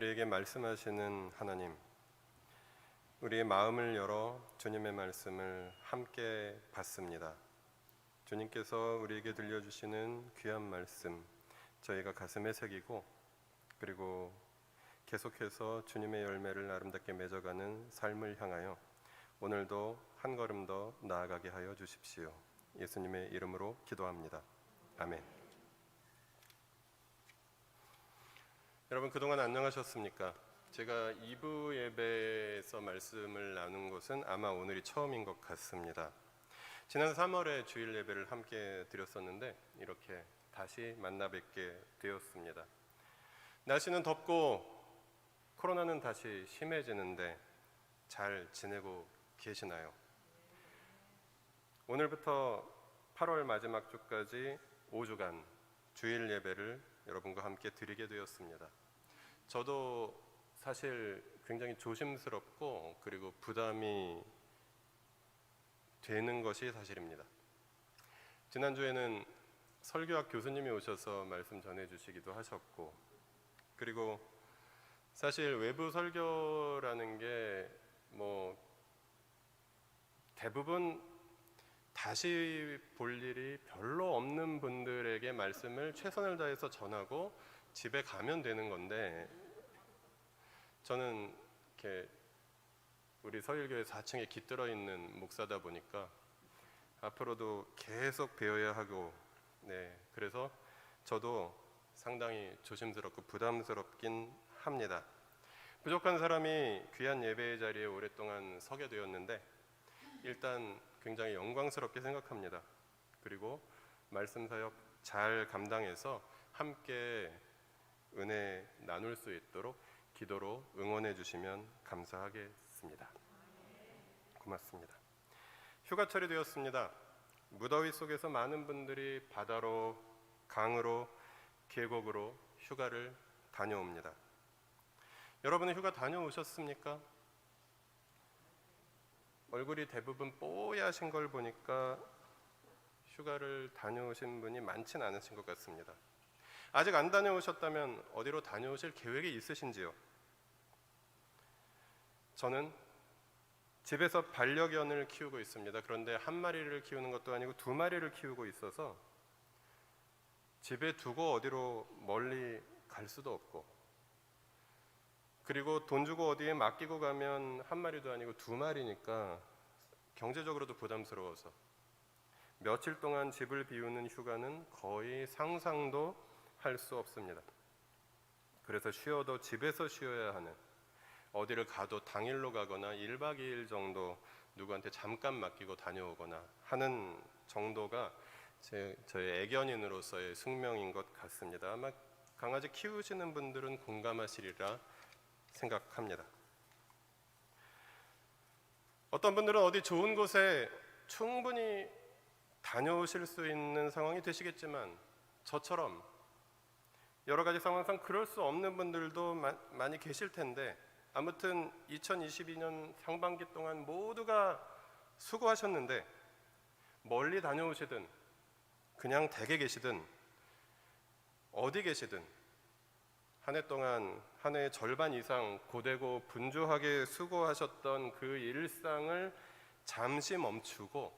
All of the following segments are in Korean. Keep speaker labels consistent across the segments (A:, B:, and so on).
A: 우리에게 말씀하시는 하나님, 우리의 마음을 열어 주님의 말씀을 함께 받습니다. 주님께서 우리에게 들려주시는 귀한 말씀, 저희가 가슴에 새기고 그리고 계속해서 주님의 열매를 아름답게 맺어가는 삶을 향하여 오늘도 한 걸음 더 나아가게 하여 주십시오. 예수님의 이름으로 기도합니다. 아멘. 여러분, 그동안 안녕하셨습니까? 제가 2부 예배에서 말씀을 나눈 것은 아마 오늘이 처음인 것 같습니다. 지난 3월에 주일 예배를 함께 드렸었는데 이렇게 다시 만나 뵙게 되었습니다. 날씨는 덥고 코로나는 다시 심해지는데 잘 지내고 계시나요? 오늘부터 8월 마지막 주까지 5주간 주일 예배를 여러분과 함께 드리게 되었습니다. 저도 사실 굉장히 조심스럽고 그리고 부담이 되는 것이 사실입니다. 지난주에는 설교학 교수님이 오셔서 말씀 전해주시기도 하셨고, 그리고 사실 외부 설교라는 게 대부분 다시 볼 일이 별로 없는 분들에게 말씀을 최선을 다해서 전하고 집에 가면 되는 건데, 저는 이렇게 우리 서일교회 4층에 깃들어 있는 목사다 보니까 앞으로도 계속 배워야 하고, 그래서 저도 상당히 조심스럽고 부담스럽긴 합니다. 부족한 사람이 귀한 예배의 자리에 오랫동안 서게 되었는데 일단 굉장히 영광스럽게 생각합니다. 그리고 말씀 사역 잘 감당해서 함께 은혜 나눌 수 있도록 기도로 응원해 주시면 감사하겠습니다. 고맙습니다. 휴가철이 되었습니다. 무더위 속에서 많은 분들이 바다로, 강으로, 계곡으로 휴가를 다녀옵니다. 여러분은 휴가 다녀오셨습니까? 얼굴이 대부분 뽀얗신 걸 보니까 휴가를 다녀오신 분이 많진 않으신 것 같습니다. 아직 안 다녀오셨다면 어디로 다녀오실 계획이 있으신지요? 저는 집에서 반려견을 키우고 있습니다. 그런데 한 마리를 키우는 것도 아니고 2마리를 키우고 있어서 집에 두고 어디로 멀리 갈 수도 없고, 그리고 돈 주고 어디에 맡기고 가면 한 마리도 아니고 2마리니까 경제적으로도 부담스러워서 며칠 동안 집을 비우는 휴가는 거의 상상도 할 수 없습니다. 그래서 쉬어도 집에서 쉬어야 하는, 어디를 가도 당일로 가거나 1박 2일 정도 누구한테 잠깐 맡기고 다녀오거나 하는 정도가 저의 애견인으로서의 숙명인 것 같습니다. 아마 강아지 키우시는 분들은 공감하시리라 생각합니다. 어떤 분들은 어디 좋은 곳에 충분히 다녀오실 수 있는 상황이 되시겠지만 저처럼 여러 가지 상황상 그럴 수 없는 분들도 많이 계실 텐데, 아무튼 2022년 상반기 동안 모두가 수고하셨는데 멀리 다녀오시든 그냥 댁에 계시든 어디 계시든 한 해 동안, 한 해의 절반 이상 고되고 분주하게 수고하셨던 그 일상을 잠시 멈추고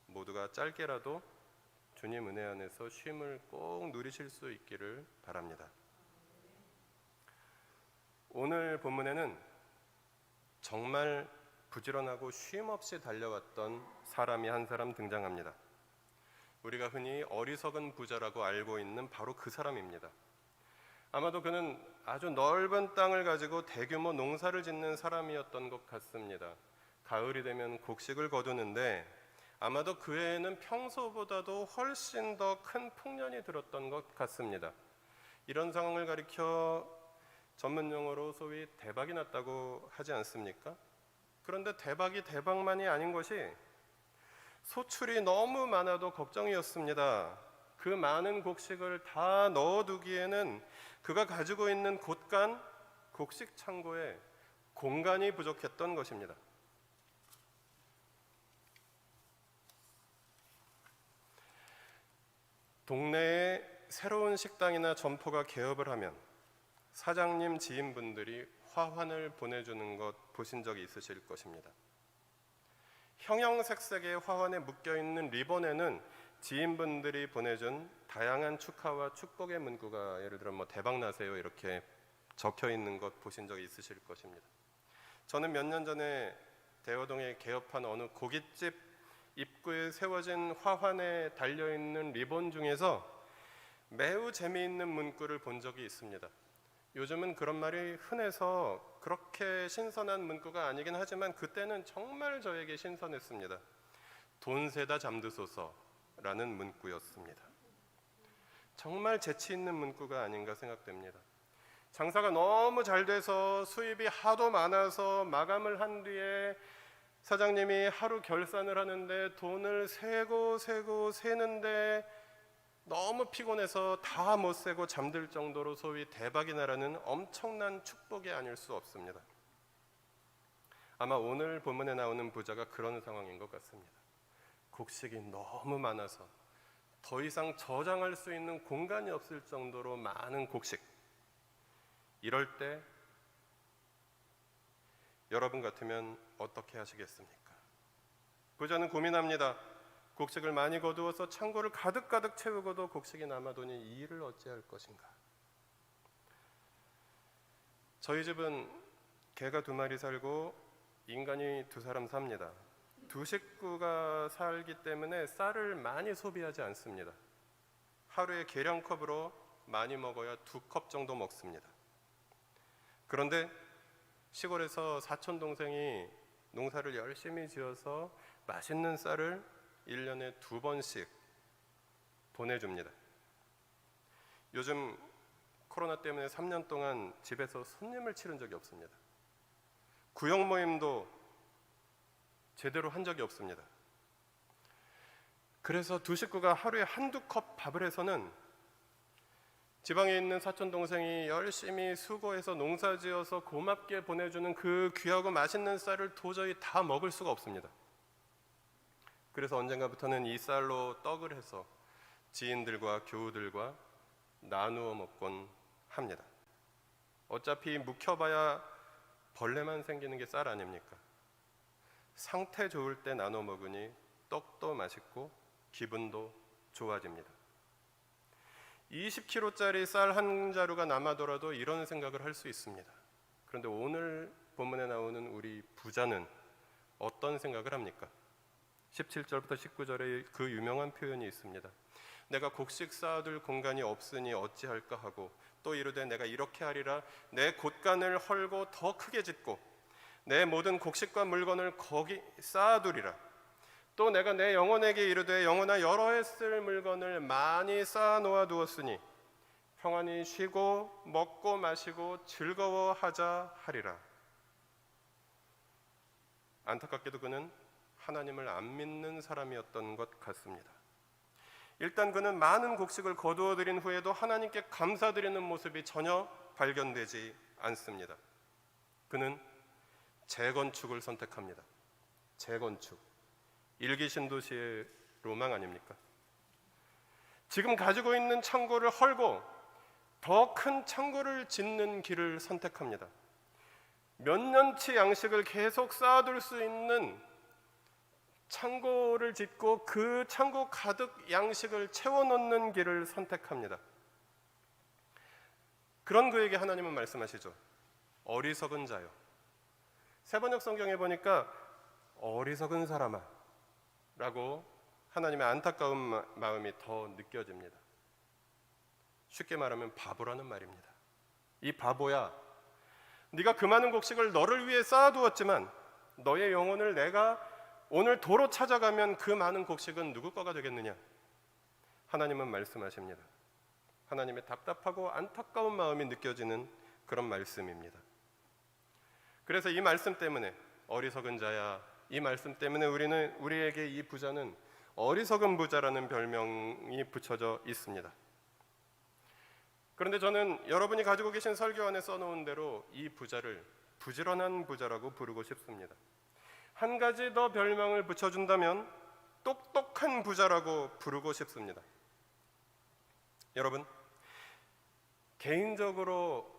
A: 모두가 짧게라도 주님 은혜 안에서 쉼을 꼭 누리실 수 있기를 바랍니다. 오늘 본문에는 정말 부지런하고 쉼없이 달려왔던 사람이 한 사람 등장합니다. 우리가 흔히 어리석은 부자라고 알고 있는 바로 그 사람입니다. 아마도 그는 아주 넓은 땅을 가지고 대규모 농사를 짓는 사람이었던 것 같습니다. 가을이 되면 곡식을 거두는데 아마도 그 해에는 평소보다도 훨씬 더 큰 풍년이 들었던 것 같습니다. 이런 상황을 가리켜 전문 용어로 소위 대박이 났다고 하지 않습니까? 그런데 대박이 대박만이 아닌 것이 소출이 너무 많아도 걱정이었습니다. 그 많은 곡식을 다 넣어두기에는 그가 가지고 있는 곳간 곡식 창고에 공간이 부족했던 것입니다. 동네에 새로운 식당이나 점포가 개업을 하면 사장님 지인분들이 화환을 보내주는 것 보신 적이 있으실 것입니다. 형형색색의 화환에 묶여있는 리본에는 지인분들이 보내준 다양한 축하와 축복의 문구가 예를 들어 대박나세요 이렇게 적혀있는 것 보신 적이 있으실 것입니다. 저는 몇 년 전에 대호동에 개업한 어느 고깃집 입구에 세워진 화환에 달려있는 리본 중에서 매우 재미있는 문구를 본 적이 있습니다. 요즘은 그런 말이 흔해서 그렇게 신선한 문구가 아니긴 하지만 그때는 정말 저에게 신선했습니다. 돈 세다 잠드소서라는 문구였습니다. 정말 재치 있는 문구가 아닌가 생각됩니다. 장사가 너무 잘 돼서 수입이 하도 많아서 마감을 한 뒤에 사장님이 하루 결산을 하는데 돈을 세고 세는데 너무 피곤해서 다 못 세고 잠들 정도로 소위 대박이 나라는 엄청난 축복이 아닐 수 없습니다. 아마 오늘 본문에 나오는 부자가 그런 상황인 것 같습니다. 곡식이 너무 많아서 더 이상 저장할 수 있는 공간이 없을 정도로 많은 곡식. 이럴 때 여러분 같으면 어떻게 하시겠습니까? 부자는 고민합니다. 곡식을 많이 거두어서 창고를 가득 채우고도 곡식이 남아도니 이 일을 어찌할 것인가? 저희 집은 개가 2마리 살고 인간이 2사람 삽니다. 2식구가 살기 때문에 쌀을 많이 소비하지 않습니다. 하루에 계량컵으로 많이 먹어야 2컵 정도 먹습니다. 그런데 시골에서 사촌 동생이 농사를 열심히 지어서 맛있는 쌀을 1년에 2번씩 보내줍니다. 요즘 코로나 때문에 3년 동안 집에서 손님을 치른 적이 없습니다. 구역 모임도 제대로 한 적이 없습니다. 그래서 2식구가 하루에 1~2컵 밥을 해서는 지방에 있는 사촌 동생이 열심히 수고해서 농사지어서 고맙게 보내주는 그 귀하고 맛있는 쌀을 도저히 다 먹을 수가 없습니다. 그래서 언젠가부터는 이 쌀로 떡을 해서 지인들과 교우들과 나누어 먹곤 합니다. 어차피 묵혀봐야 벌레만 생기는 게 쌀 아닙니까? 상태 좋을 때 나눠 먹으니 떡도 맛있고 기분도 좋아집니다. 20kg짜리 쌀 한 자루가 남아더라도 이런 생각을 할 수 있습니다. 그런데 오늘 본문에 나오는 우리 부자는 어떤 생각을 합니까? 17절부터 19절에 그 유명한 표현이 있습니다. 내가 곡식 쌓아둘 공간이 없으니 어찌할까 하고 또 이르되 내가 이렇게 하리라 내 곳간을 헐고 더 크게 짓고 내 모든 곡식과 물건을 거기 쌓아두리라. 또 내가 내 영혼에게 이르되 영혼아 여러 해 쓸 물건을 많이 쌓아 놓아 두었으니 평안히 쉬고 먹고 마시고 즐거워하자 하리라. 안타깝게도 그는 하나님을 안 믿는 사람이었던 것 같습니다. 일단 그는 많은 곡식을 거두어 들인 후에도 하나님께 감사드리는 모습이 전혀 발견되지 않습니다. 그는 재건축을 선택합니다. 재건축. 일기 신도시의 로망 아닙니까? 지금 가지고 있는 창고를 헐고 더 큰 창고를 짓는 길을 선택합니다. 몇 년치 양식을 계속 쌓아둘 수 있는 창고를 짓고 그 창고 가득 양식을 채워넣는 길을 선택합니다. 그런 그에게 하나님은 말씀하시죠. 어리석은 자요. 세번역 성경에 보니까 어리석은 사람아 라고 하나님의 안타까운 마음이 더 느껴집니다. 쉽게 말하면 바보라는 말입니다. 이 바보야, 네가 그 많은 곡식을 너를 위해 쌓아두었지만 너의 영혼을 내가 오늘 도로 찾아가면 그 많은 곡식은 누구 거가 되겠느냐? 하나님은 말씀하십니다. 하나님의 답답하고 안타까운 마음이 느껴지는 그런 말씀입니다. 그래서 이 말씀 때문에 어리석은 자야, 이 말씀 때문에 우리에게 이 부자는 어리석은 부자라는 별명이 붙여져 있습니다. 그런데 저는 여러분이 가지고 계신 설교 안에 써놓은 대로 이 부자를 부지런한 부자라고 부르고 싶습니다. 한 가지 더 별명을 붙여준다면 똑똑한 부자라고 부르고 싶습니다. 여러분, 개인적으로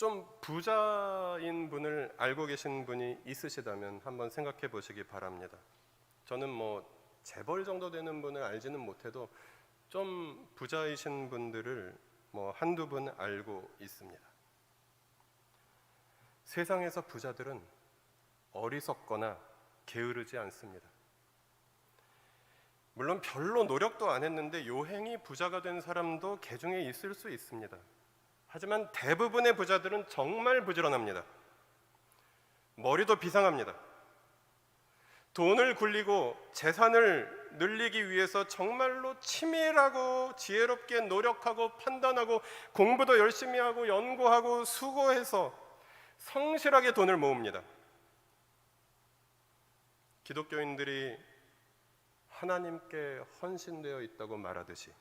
A: 좀 부자인 분을 알고 계신 분이 있으시다면 한번 생각해 보시기 바랍니다. 저는 뭐 재벌 정도 되는 분을 알지는 못해도 좀 부자이신 분들을 뭐 한두 분 알고 있습니다. 세상에서 부자들은 어리석거나 게으르지 않습니다. 물론 별로 노력도 안 했는데 요행이 부자가 된 사람도 개중에 있을 수 있습니다. 하지만 대부분의 부자들은 정말 부지런합니다. 머리도 비상합니다. 돈을 굴리고 재산을 늘리기 위해서 정말로 치밀하고 지혜롭게 노력하고 판단하고 공부도 열심히 하고 연구하고 수고해서 성실하게 돈을 모읍니다. 기독교인들이 하나님께 헌신되어 있다고 말하듯이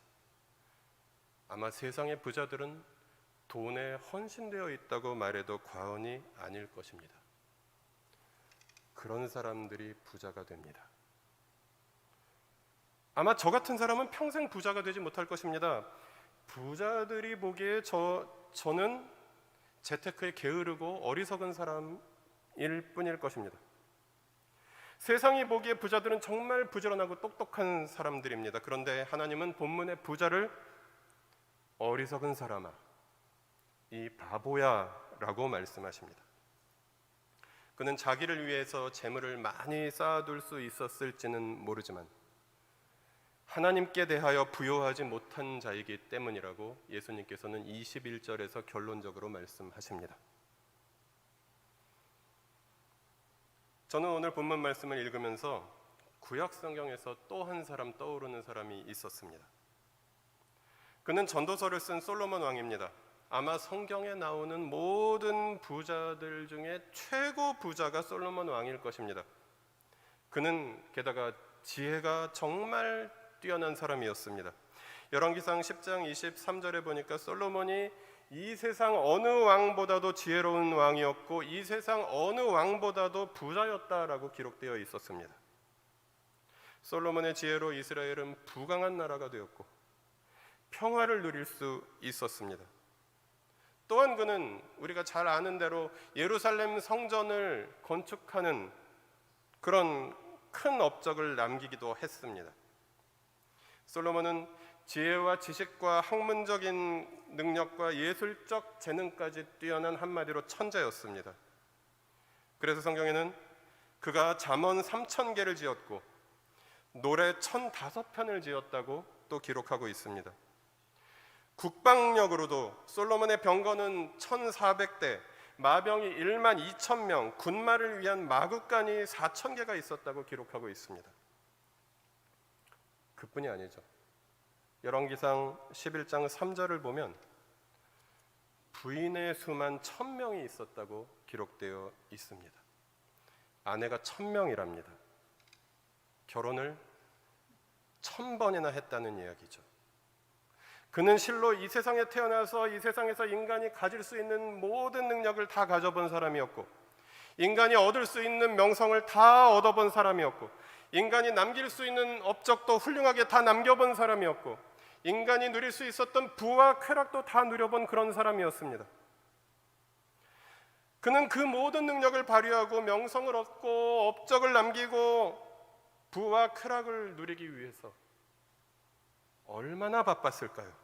A: 아마 세상의 부자들은 돈에 헌신되어 있다고 말해도 과언이 아닐 것입니다. 그런 사람들이 부자가 됩니다. 아마 저 같은 사람은 평생 부자가 되지 못할 것입니다. 부자들이 보기에 저는 재테크에 게으르고 어리석은 사람일 뿐일 것입니다. 세상이 보기에 부자들은 정말 부지런하고 똑똑한 사람들입니다. 그런데 하나님은 본문의 부자를 어리석은 사람아, 이 바보야 라고 말씀하십니다. 그는 자기를 위해서 재물을 많이 쌓아둘 수 있었을지는 모르지만 하나님께 대하여 부요하지 못한 자이기 때문이라고 예수님께서는 21절에서 결론적으로 말씀하십니다. 저는 오늘 본문 말씀을 읽으면서 구약 성경에서 또 한 사람 떠오르는 사람이 있었습니다. 그는 전도서를 쓴 솔로몬 왕입니다. 아마 성경에 나오는 모든 부자들 중에 최고 부자가 솔로몬 왕일 것입니다. 그는 게다가 지혜가 정말 뛰어난 사람이었습니다. 열왕기상 10장 23절에 보니까 솔로몬이 이 세상 어느 왕보다도 지혜로운 왕이었고 이 세상 어느 왕보다도 부자였다라고 기록되어 있었습니다. 솔로몬의 지혜로 이스라엘은 부강한 나라가 되었고 평화를 누릴 수 있었습니다. 또한 그는 우리가 잘 아는 대로 예루살렘 성전을 건축하는 그런 큰 업적을 남기기도 했습니다. 솔로몬은 지혜와 지식과 학문적인 능력과 예술적 재능까지 뛰어난 한마디로 천재였습니다. 그래서 성경에는 그가 잠언 3,000개를 지었고 노래 1,005편을 지었다고 또 기록하고 있습니다. 국방력으로도 솔로몬의 병거는 1,400대, 마병이 12,000명, 군마를 위한 마구간이 4,000개가 있었다고 기록하고 있습니다. 그뿐이 아니죠. 열왕기상 11장 3절을 보면 부인의 수만 1,000명이 있었다고 기록되어 있습니다. 아내가 1,000명이랍니다. 결혼을 1,000번이나 했다는 이야기죠. 그는 실로 이 세상에 태어나서 이 세상에서 인간이 가질 수 있는 모든 능력을 다 가져본 사람이었고 인간이 얻을 수 있는 명성을 다 얻어본 사람이었고 인간이 남길 수 있는 업적도 훌륭하게 다 남겨본 사람이었고 인간이 누릴 수 있었던 부와 쾌락도 다 누려본 그런 사람이었습니다. 그는 그 모든 능력을 발휘하고 명성을 얻고 업적을 남기고 부와 쾌락을 누리기 위해서 얼마나 바빴을까요?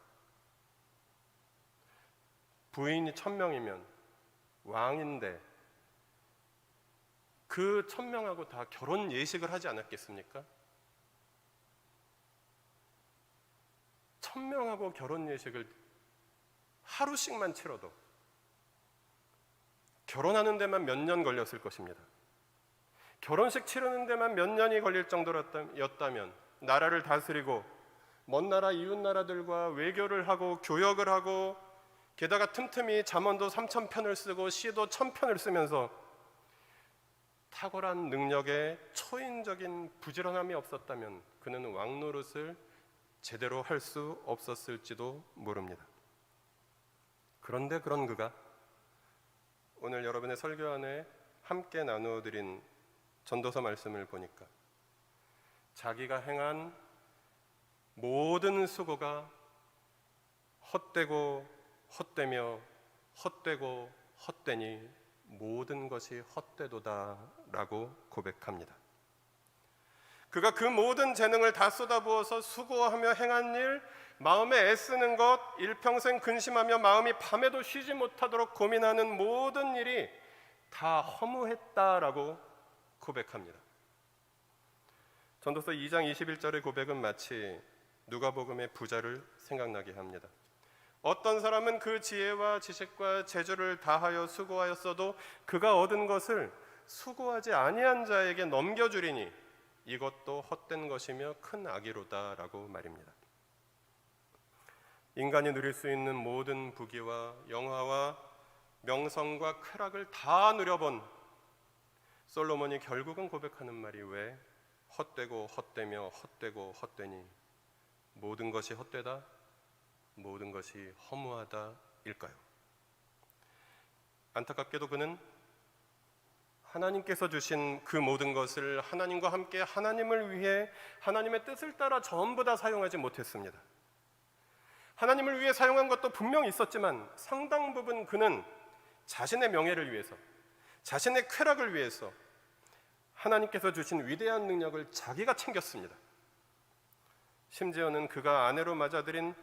A: 부인이 1,000명이면 왕인데 그 1,000명하고 다 결혼 예식을 하지 않았겠습니까? 1,000명하고 결혼 예식을 하루씩만 치러도 결혼하는 데만 몇 년 걸렸을 것입니다. 결혼식 치르는 데만 몇 년이 걸릴 정도였다면 나라를 다스리고 먼 나라 이웃 나라들과 외교를 하고 교역을 하고 게다가 틈틈이 잠언도 3,000편을 쓰고 시도 1,000편을 쓰면서 탁월한 능력에 초인적인 부지런함이 없었다면 그는 왕 노릇을 제대로 할 수 없었을지도 모릅니다. 그런데 그런 그가 오늘 여러분의 설교 안에 함께 나누어드린 전도서 말씀을 보니까 자기가 행한 모든 수고가 헛되고 헛되며 헛되고 헛되니 모든 것이 헛되도다라고 고백합니다. 그가 그 모든 재능을 다 쏟아부어서 수고하며 행한 일, 마음에 애쓰는 것, 일평생 근심하며 마음이 밤에도 쉬지 못하도록 고민하는 모든 일이 다 허무했다라고 고백합니다. 전도서 2장 21절의 고백은 마치 누가복음의 부자를 생각나게 합니다. 어떤 사람은 그 지혜와 지식과 재주를 다하여 수고하였어도 그가 얻은 것을 수고하지 아니한 자에게 넘겨주리니 이것도 헛된 것이며 큰 악이로다라고 말입니다. 인간이 누릴 수 있는 모든 부귀와 영화와 명성과 쾌락을 다 누려본 솔로몬이 결국은 고백하는 말이 왜 헛되고 헛되며 헛되고 헛되니 모든 것이 헛되다, 모든 것이 허무하다 일까요? 안타깝게도 그는 하나님께서 주신 그 모든 것을 하나님과 함께 하나님을 위해 하나님의 뜻을 따라 전부 다 사용하지 못했습니다. 하나님을 위해 사용한 것도 분명히 있었지만 상당 부분 그는 자신의 명예를 위해서, 자신의 쾌락을 위해서 하나님께서 주신 위대한 능력을 자기가 챙겼습니다. 심지어는 그가 아내로 맞아들인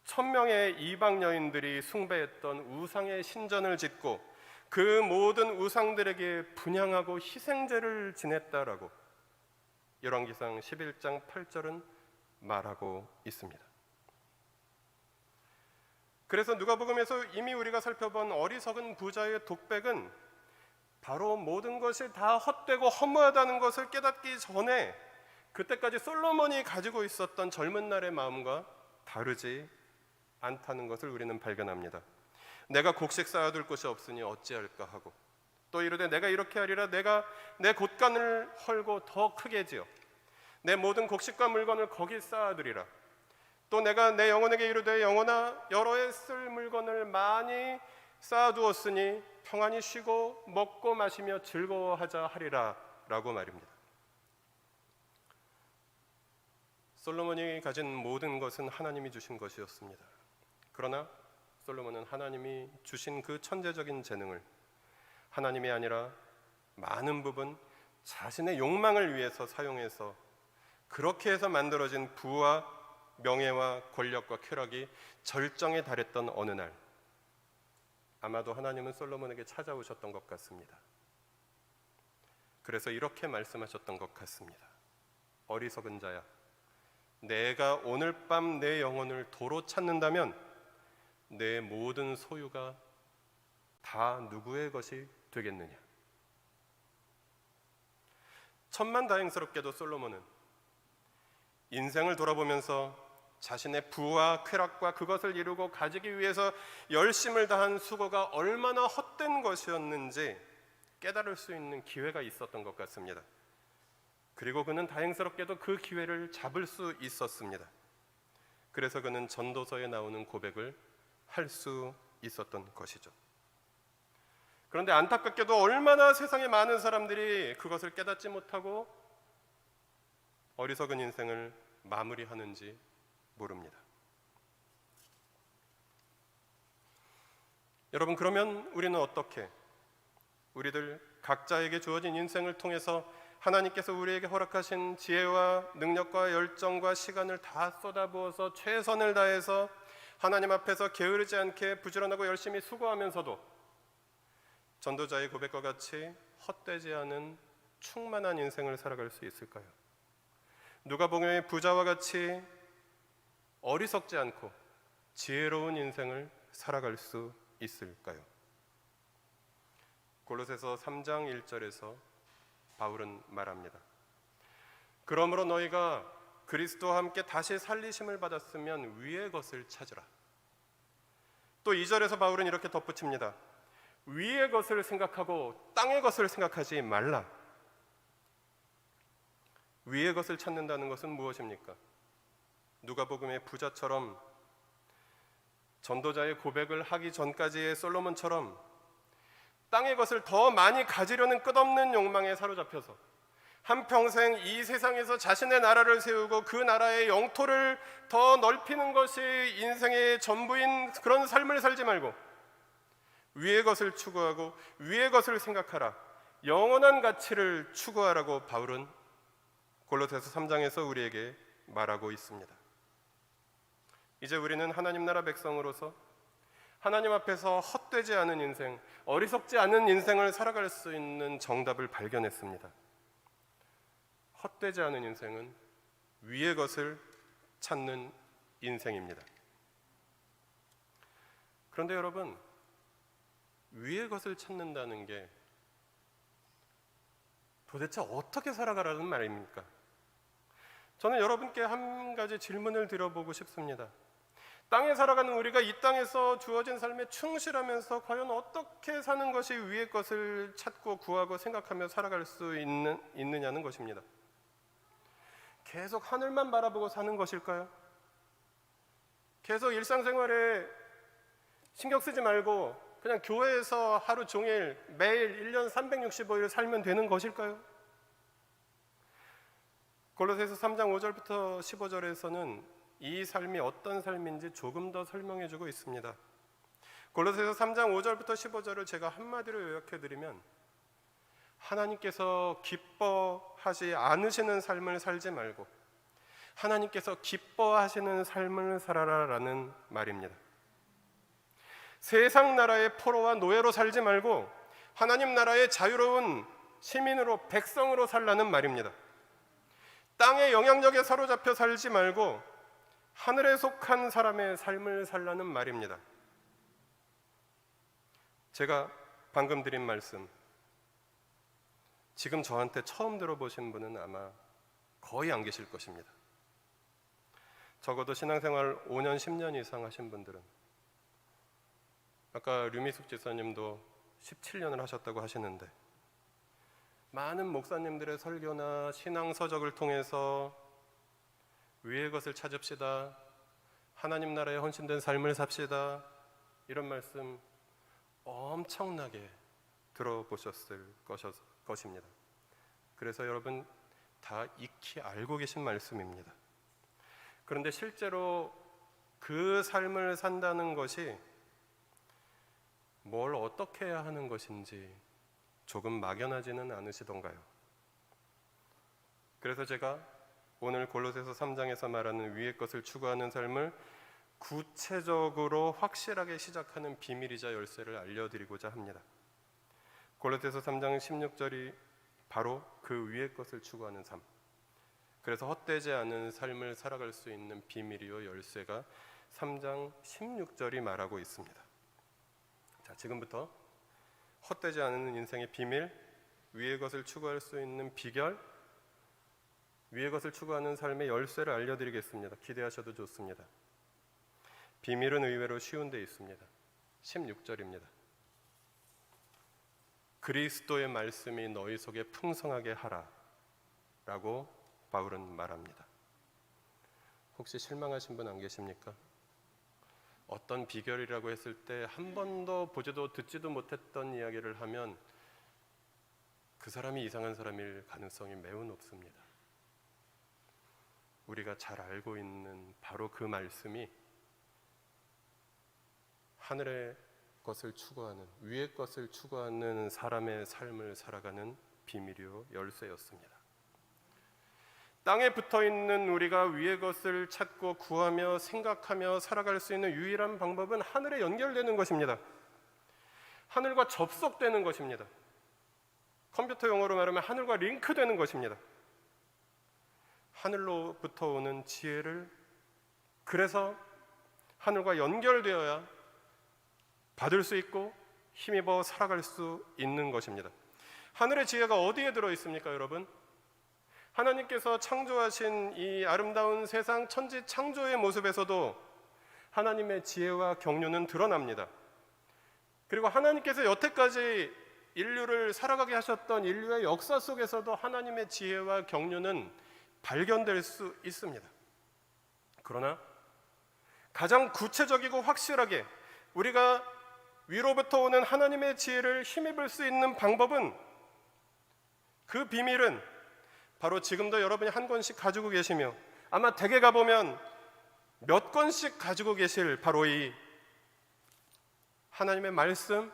A: 1000명의 이방 여인들이 숭배했던 우상의 신전을 짓고 그 모든 우상들에게 분향하고 희생제를 지냈다라고 열왕기상 11장 8절은 말하고 있습니다. 그래서 누가복음에서 이미 우리가 살펴본 어리석은 부자의 독백은 바로 모든 것이 다 헛되고 허무하다는 것을 깨닫기 전에 그때까지 솔로몬이 가지고 있었던 젊은 날의 마음과 다르지 않다는 것을 우리는 발견합니다. 내가 곡식 쌓아둘 곳이 없으니 어찌할까 하고 또 이르되 내가 이렇게 하리라 내가 내 곳간을 헐고 더 크게 지어 내 모든 곡식과 물건을 거기 쌓아두리라 또 내가 내 영혼에게 이르되 영혼아 여러 해 쓸 물건을 많이 쌓아두었으니 평안히 쉬고 먹고 마시며 즐거워하자 하리라 라고 말입니다. 솔로몬이 가진 모든 것은 하나님이 주신 것이었습니다. 그러나 솔로몬은 하나님이 주신 그 천재적인 재능을 하나님이 아니라 많은 부분 자신의 욕망을 위해서 사용해서 그렇게 해서 만들어진 부와 명예와 권력과 쾌락이 절정에 달했던 어느 날 아마도 하나님은 솔로몬에게 찾아오셨던 것 같습니다. 그래서 이렇게 말씀하셨던 것 같습니다. 어리석은 자야, 내가 오늘 밤 내 영혼을 도로 찾는다면 내 모든 소유가 다 누구의 것이 되겠느냐? 천만다행스럽게도 솔로몬은 인생을 돌아보면서 자신의 부와 쾌락과 그것을 이루고 가지기 위해서 열심을 다한 수고가 얼마나 헛된 것이었는지 깨달을 수 있는 기회가 있었던 것 같습니다. 그리고 그는 다행스럽게도 그 기회를 잡을 수 있었습니다. 그래서 그는 전도서에 나오는 고백을 할 수 있었던 것이죠. 그런데 안타깝게도 얼마나 세상에 많은 사람들이 그것을 깨닫지 못하고 어리석은 인생을 마무리하는지 모릅니다. 여러분, 그러면 우리는 어떻게 우리들 각자에게 주어진 인생을 통해서 하나님께서 우리에게 허락하신 지혜와 능력과 열정과 시간을 다 쏟아부어서 최선을 다해서 하나님 앞에서 게으르지 않게 부지런하고 열심히 수고하면서도 전도자의 고백과 같이 헛되지 않은 충만한 인생을 살아갈 수 있을까요? 누가복음의 부자와 같이 어리석지 않고 지혜로운 인생을 살아갈 수 있을까요? 골로새서 3장 1절에서 바울은 말합니다. 그러므로 너희가 그리스도와 함께 다시 살리심을 받았으면 위의 것을 찾으라. 또 2절에서 바울은 이렇게 덧붙입니다. 위의 것을 생각하고 땅의 것을 생각하지 말라. 위의 것을 찾는다는 것은 무엇입니까? 누가복음의 부자처럼 전도자의 고백을 하기 전까지의 솔로몬처럼 땅의 것을 더 많이 가지려는 끝없는 욕망에 사로잡혀서 한평생 이 세상에서 자신의 나라를 세우고 그 나라의 영토를 더 넓히는 것이 인생의 전부인 그런 삶을 살지 말고 위의 것을 추구하고 위의 것을 생각하라. 영원한 가치를 추구하라고 바울은 골로새서 3장에서 우리에게 말하고 있습니다. 이제 우리는 하나님 나라 백성으로서 하나님 앞에서 헛되지 않은 인생, 어리석지 않은 인생을 살아갈 수 있는 정답을 발견했습니다. 헛되지 않은 인생은 위의 것을 찾는 인생입니다. 그런데 여러분, 위의 것을 찾는다는 게 도대체 어떻게 살아가라는 말입니까? 저는 여러분께 한 가지 질문을 드려보고 싶습니다. 땅에 살아가는 우리가 이 땅에서 주어진 삶에 충실하면서 과연 어떻게 사는 것이 위의 것을 찾고 구하고 생각하며 살아갈 수 있느냐는 것입니다. 계속 하늘만 바라보고 사는 것일까요? 계속 일상생활에 신경 쓰지 말고 그냥 교회에서 하루 종일 매일 1년 365일 살면 되는 것일까요? 골로새서 3장 5절부터 15절에서는 이 삶이 어떤 삶인지 조금 더 설명해 주고 있습니다. 골로새서 3장 5절부터 15절을 제가 한마디로 요약해드리면, 하나님께서 기뻐하지 않으시는 삶을 살지 말고 하나님께서 기뻐하시는 삶을 살아라라는 말입니다. 세상 나라의 포로와 노예로 살지 말고 하나님 나라의 자유로운 시민으로, 백성으로 살라는 말입니다. 땅의 영향력에 사로잡혀 살지 말고 하늘에 속한 사람의 삶을 살라는 말입니다. 제가 방금 드린 말씀, 지금 저한테 처음 들어보신 분은 아마 거의 안 계실 것입니다. 적어도 신앙생활 5년, 10년 이상 하신 분들은, 아까 류미숙 지사님도 17년을 하셨다고 하시는데, 많은 목사님들의 설교나 신앙 서적을 통해서 위의 것을 찾읍시다, 하나님 나라에 헌신된 삶을 삽시다, 이런 말씀 엄청나게 들어보셨을 것입니다. 그래서 여러분 다 익히 알고 계신 말씀입니다. 그런데 실제로 그 삶을 산다는 것이 뭘 어떻게 해야 하는 것인지 조금 막연하지는 않으시던가요? 그래서 제가 오늘 골로새서 3장에서 말하는 위의 것을 추구하는 삶을 구체적으로 확실하게 시작하는 비밀이자 열쇠를 알려드리고자 합니다. 골로새서 3장 16절이 바로 그 위의 것을 추구하는 삶, 그래서 헛되지 않은 삶을 살아갈 수 있는 비밀이요 열쇠가 3장 16절이 말하고 있습니다. 자, 지금부터 헛되지 않은 인생의 비밀, 위의 것을 추구할 수 있는 비결, 위의 것을 추구하는 삶의 열쇠를 알려드리겠습니다. 기대하셔도 좋습니다. 비밀은 의외로 쉬운 데 있습니다. 16절입니다. 그리스도의 말씀이 너희 속에 풍성하게 하라 라고 바울은 말합니다. 혹시 실망하신 분 안 계십니까? 어떤 비결이라고 했을 때 한 번도 보지도 듣지도 못했던 이야기를 하면 그 사람이 이상한 사람일 가능성이 매우 높습니다. 우리가 잘 알고 있는 바로 그 말씀이 하늘의 것을 추구하는, 위의 것을 추구하는 사람의 삶을 살아가는 비밀이요 열쇠였습니다. 땅에 붙어있는 우리가 위의 것을 찾고 구하며 생각하며 살아갈 수 있는 유일한 방법은 하늘에 연결되는 것입니다. 하늘과 접속되는 것입니다. 컴퓨터 용어로 말하면 하늘과 링크되는 것입니다. 하늘로부터 오는 지혜를, 그래서 하늘과 연결되어야 받을 수 있고 힘입어 살아갈 수 있는 것입니다. 하늘의 지혜가 어디에 들어있습니까, 여러분? 하나님께서 창조하신 이 아름다운 세상 천지 창조의 모습에서도 하나님의 지혜와 경륜은 드러납니다. 그리고 하나님께서 여태까지 인류를 살아가게 하셨던 인류의 역사 속에서도 하나님의 지혜와 경륜은 발견될 수 있습니다. 그러나 가장 구체적이고 확실하게 우리가 위로부터 오는 하나님의 지혜를 힘입을 수 있는 방법은, 그 비밀은 바로 지금도 여러분이 한 권씩 가지고 계시며 아마 댁에 가보면 몇 권씩 가지고 계실 바로 이 하나님의 말씀,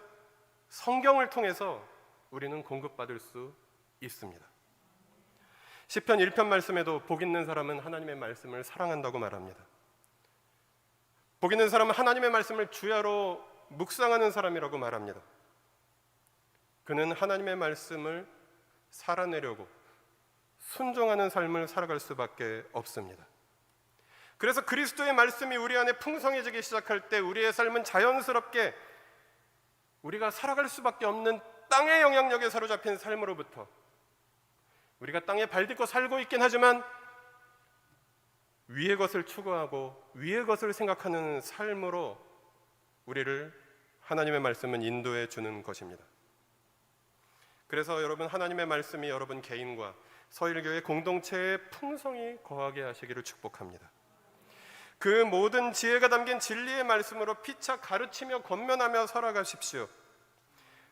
A: 성경을 통해서 우리는 공급받을 수 있습니다. 시편 1편 말씀에도 복 있는 사람은 하나님의 말씀을 사랑한다고 말합니다. 복 있는 사람은 하나님의 말씀을 주야로 묵상하는 사람이라고 말합니다. 그는 하나님의 말씀을 살아내려고 순종하는 삶을 살아갈 수밖에 없습니다. 그래서 그리스도의 말씀이 우리 안에 풍성해지기 시작할 때 우리의 삶은 자연스럽게 우리가 살아갈 수밖에 없는 땅의 영향력에 사로잡힌 삶으로부터, 우리가 땅에 발딛고 살고 있긴 하지만 위의 것을 추구하고 위의 것을 생각하는 삶으로 우리를 하나님의 말씀은 인도해 주는 것입니다. 그래서 여러분, 하나님의 말씀이 여러분 개인과 서일교회 공동체에 풍성히 거하게 하시기를 축복합니다. 그 모든 지혜가 담긴 진리의 말씀으로 피차 가르치며 권면하며 살아가십시오.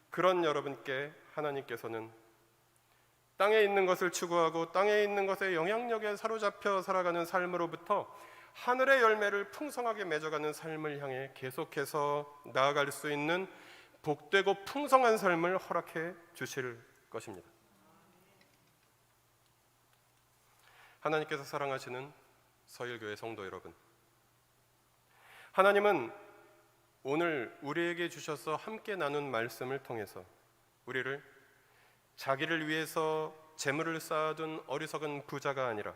A: 그런 여러분께 하나님께서는 땅에 있는 것을 추구하고 땅에 있는 것의 영향력에 사로잡혀 살아가는 삶으로부터 하늘의 열매를 풍성하게 맺어가는 삶을 향해 계속해서 나아갈 수 있는 복되고 풍성한 삶을 허락해 주실 것입니다. 하나님께서 사랑하시는 서일교회 성도 여러분, 하나님은 오늘 우리에게 주셔서 함께 나눈 말씀을 통해서 우리를 자기를 위해서 재물을 쌓아둔 어리석은 부자가 아니라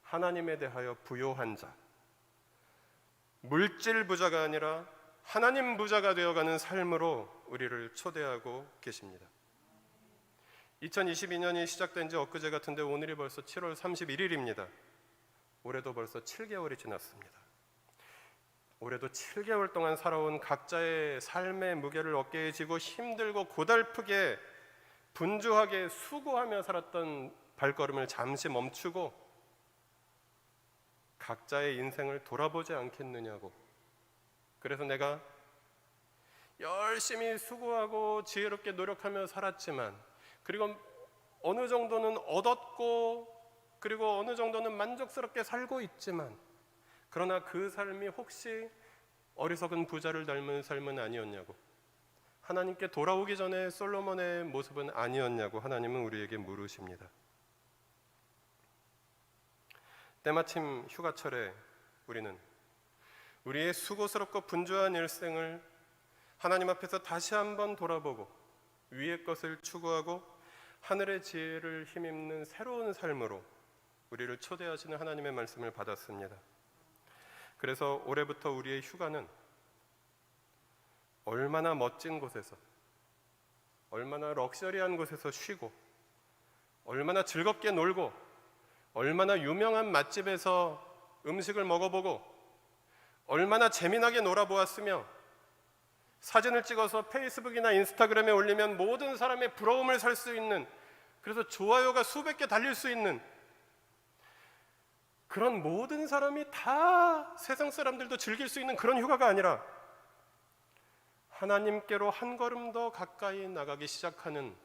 A: 하나님에 대하여 부요한 자, 물질 부자가 아니라 하나님 부자가 되어가는 삶으로 우리를 초대하고 계십니다. 2022년이 시작된 지 엊그제 같은데 오늘이 벌써 7월 31일입니다. 올해도 벌써 7개월이 지났습니다. 올해도 7개월 동안 살아온 각자의 삶의 무게를 어깨에 지고 힘들고 고달프게 분주하게 수고하며 살았던 발걸음을 잠시 멈추고 각자의 인생을 돌아보지 않겠느냐고. 그래서 내가 열심히 수고하고 지혜롭게 노력하며 살았지만, 그리고 어느 정도는 얻었고, 그리고 어느 정도는 만족스럽게 살고 있지만, 그러나 그 삶이 혹시 어리석은 부자를 닮은 삶은 아니었냐고, 하나님께 돌아오기 전에 솔로몬의 모습은 아니었냐고 하나님은 우리에게 물으십니다. 때마침 휴가철에 우리는 우리의 수고스럽고 분주한 일생을 하나님 앞에서 다시 한번 돌아보고 위의 것을 추구하고 하늘의 지혜를 힘입는 새로운 삶으로 우리를 초대하시는 하나님의 말씀을 받았습니다. 그래서 올해부터 우리의 휴가는 얼마나 멋진 곳에서, 얼마나 럭셔리한 곳에서 쉬고, 얼마나 즐겁게 놀고, 얼마나 유명한 맛집에서 음식을 먹어보고, 얼마나 재미나게 놀아보았으며, 사진을 찍어서 페이스북이나 인스타그램에 올리면 모든 사람의 부러움을 살 수 있는, 그래서 좋아요가 수백 개 달릴 수 있는 그런, 모든 사람이 다 세상 사람들도 즐길 수 있는 그런 휴가가 아니라 하나님께로 한 걸음 더 가까이 나가기 시작하는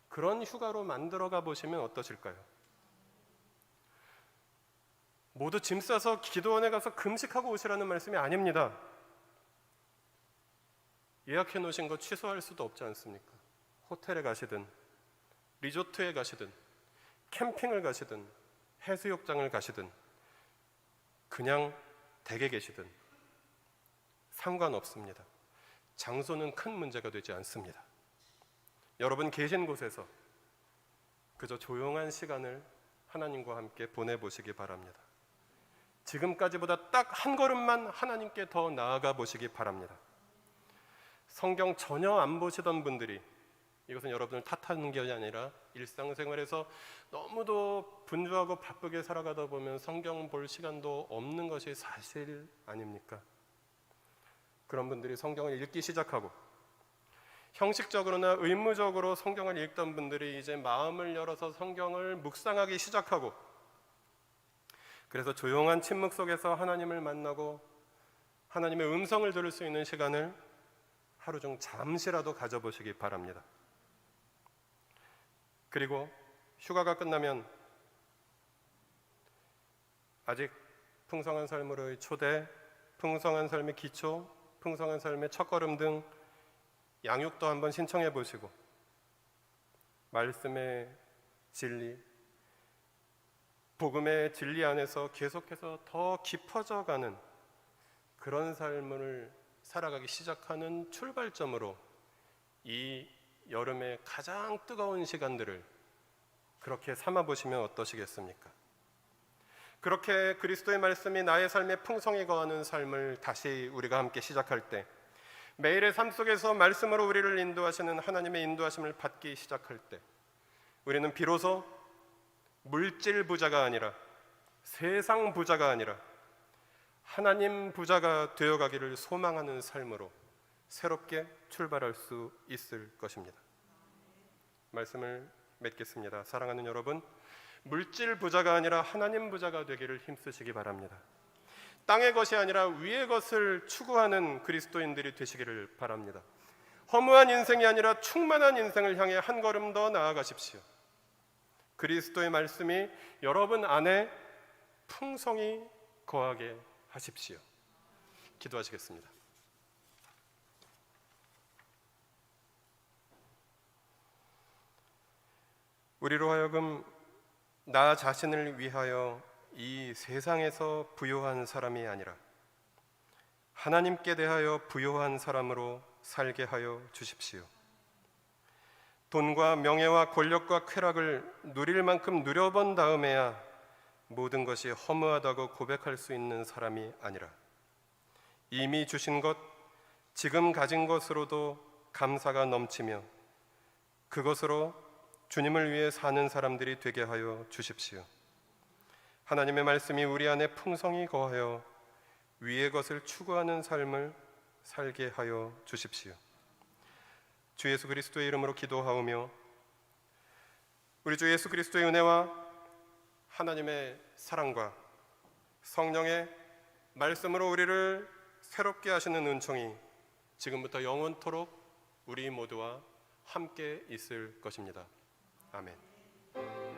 A: 그런 휴가로 만들어가 보시면 어떠실까요? 모두 짐 싸서 기도원에 가서 금식하고 오시라는 말씀이 아닙니다. 예약해 놓으신 거 취소할 수도 없지 않습니까? 호텔에 가시든 리조트에 가시든 캠핑을 가시든 해수욕장을 가시든 그냥 댁에 계시든 상관없습니다. 장소는 큰 문제가 되지 않습니다. 여러분 계신 곳에서 그저 조용한 시간을 하나님과 함께 보내보시기 바랍니다. 지금까지보다 딱 한 걸음만 하나님께 더 나아가 보시기 바랍니다. 성경 전혀 안 보시던 분들이, 이것은 여러분을 탓하는 게 아니라 일상생활에서 너무도 분주하고 바쁘게 살아가다 보면 성경 볼 시간도 없는 것이 사실 아닙니까? 그런 분들이 성경을 읽기 시작하고, 형식적으로나 의무적으로 성경을 읽던 분들이 이제 마음을 열어서 성경을 묵상하기 시작하고, 그래서 조용한 침묵 속에서 하나님을 만나고 하나님의 음성을 들을 수 있는 시간을 하루 중 잠시라도 가져보시기 바랍니다. 그리고 휴가가 끝나면 아직 풍성한 삶으로의 초대, 풍성한 삶의 기초, 풍성한 삶의 첫걸음 등 양육도 한번 신청해 보시고 말씀의 진리, 복음의 진리 안에서 계속해서 더 깊어져 가는 그런 삶을 살아가기 시작하는 출발점으로 이 여름의 가장 뜨거운 시간들을 그렇게 삼아 보시면 어떠시겠습니까? 그렇게 그리스도의 말씀이 나의 삶에 풍성히 거하는 삶을 다시 우리가 함께 시작할 때, 매일의 삶 속에서 말씀으로 우리를 인도하시는 하나님의 인도하심을 받기 시작할 때, 우리는 비로소 물질 부자가 아니라, 세상 부자가 아니라 하나님 부자가 되어가기를 소망하는 삶으로 새롭게 출발할 수 있을 것입니다. 말씀을 맺겠습니다. 사랑하는 여러분, 물질 부자가 아니라 하나님 부자가 되기를 힘쓰시기 바랍니다. 땅의 것이 아니라 위의 것을 추구하는 그리스도인들이 되시기를 바랍니다. 허무한 인생이 아니라 충만한 인생을 향해 한 걸음 더 나아가십시오. 그리스도의 말씀이 여러분 안에 풍성히 거하게 하십시오. 기도하시겠습니다. 우리로 하여금 나 자신을 위하여 이 세상에서 부요한 사람이 아니라 하나님께 대하여 부요한 사람으로 살게 하여 주십시오. 돈과 명예와 권력과 쾌락을 누릴 만큼 누려본 다음에야 모든 것이 허무하다고 고백할 수 있는 사람이 아니라 이미 주신 것, 지금 가진 것으로도 감사가 넘치며 그것으로 주님을 위해 사는 사람들이 되게 하여 주십시오. 하나님의 말씀이 우리 안에 풍성히 거하여 위의 것을 추구하는 삶을 살게 하여 주십시오. 주 예수 그리스도의 이름으로 기도하오며 우리 주 예수 그리스도의 은혜와 하나님의 사랑과 성령의 말씀으로 우리를 새롭게 하시는 은총이 지금부터 영원토록 우리 모두와 함께 있을 것입니다. 아멘.